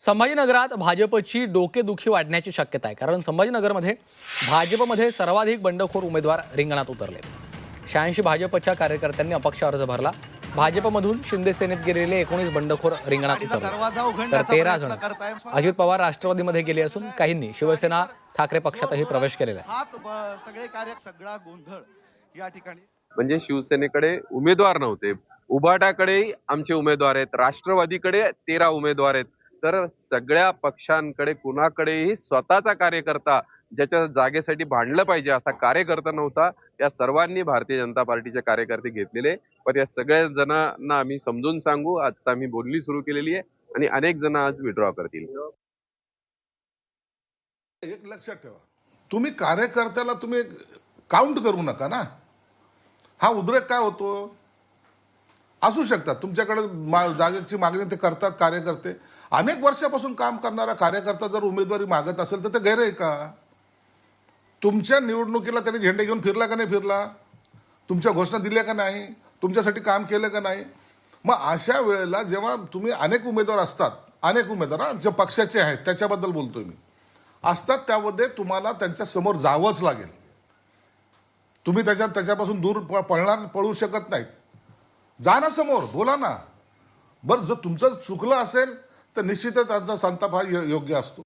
संभाजीनगरात भाजपची डोकेदुखी वाढण्याची शक्यता आहे, कारण संभाजीनगरमध्ये भाजपमध्ये सर्वाधिक बंडखोर उमेदवार रिंगणात उतरले. 86 भाजपच्या कार्यकर्त्यांनी अपक्ष अर्ज भरला. भाजपमधून शिंदे सेनेत गेलेले 19 बंडखोर रिंगणात उतरले, तर 13 जण अजित पवार राष्ट्रवादीमध्ये गेले असून काहींनी शिवसेना ठाकरे पक्षातही प्रवेश केलेला आहे. सगळे कार्य सगळा गोंधळ या ठिकाणी म्हणजे शिवसेनेकडे उमेदवार नव्हते, उभाटाकडेही आमचे उमेदवार आहेत, राष्ट्रवादीकडे 13 उमेदवार आहेत. तर सगळ्या पक्षांकडे कुणाकडेही स्वतःचा कार्यकर्ता ज्याच्या जागेसाठी भांडलं पाहिजे असा कार्यकर्ता नव्हता. या सर्वांनी भारतीय जनता पार्टीचे कार्यकर्ते घेतलेले, पण या सगळ्या जणांना आम्ही समजून सांगू. आता आम्ही बोलणी सुरू केलेली आहे आणि अनेक जण आज विड्रॉ करतील. एक लक्षात ठेवा, तुम्ही कार्यकर्त्याला तुम्ही काउंट करू नका ना. हा उद्रेक काय होतो, असू शकतात तुमच्याकडे जागेची मागणी ते करतात कार्यकर्ते. अनेक वर्षापासून काम करणारा कार्यकर्ता जर उमेदवारी मागत असेल तर ते गैर आहे का? तुमच्या निवडणुकीला त्यांनी झेंडे घेऊन फिरला का नाही फिरला? तुमच्या घोषणा दिल्या का नाही? तुमच्यासाठी काम केलं का नाही? मग अशा वेळेला जेव्हा तुम्ही अनेक उमेदवार असतात, अनेक उमेदवार जे पक्षाचे आहेत त्याच्याबद्दल बोलतोय मी, असतात, त्यामध्ये तुम्हाला त्यांच्या समोर जावंच लागेल. तुम्ही त्याच्यापासून दूर पळू शकत नाहीत. जा ना समोर, बोला ना. बरं, जर तुमचं चुकलं असेल तर निश्चितच त्यांचा संताप हा योग्य असतो.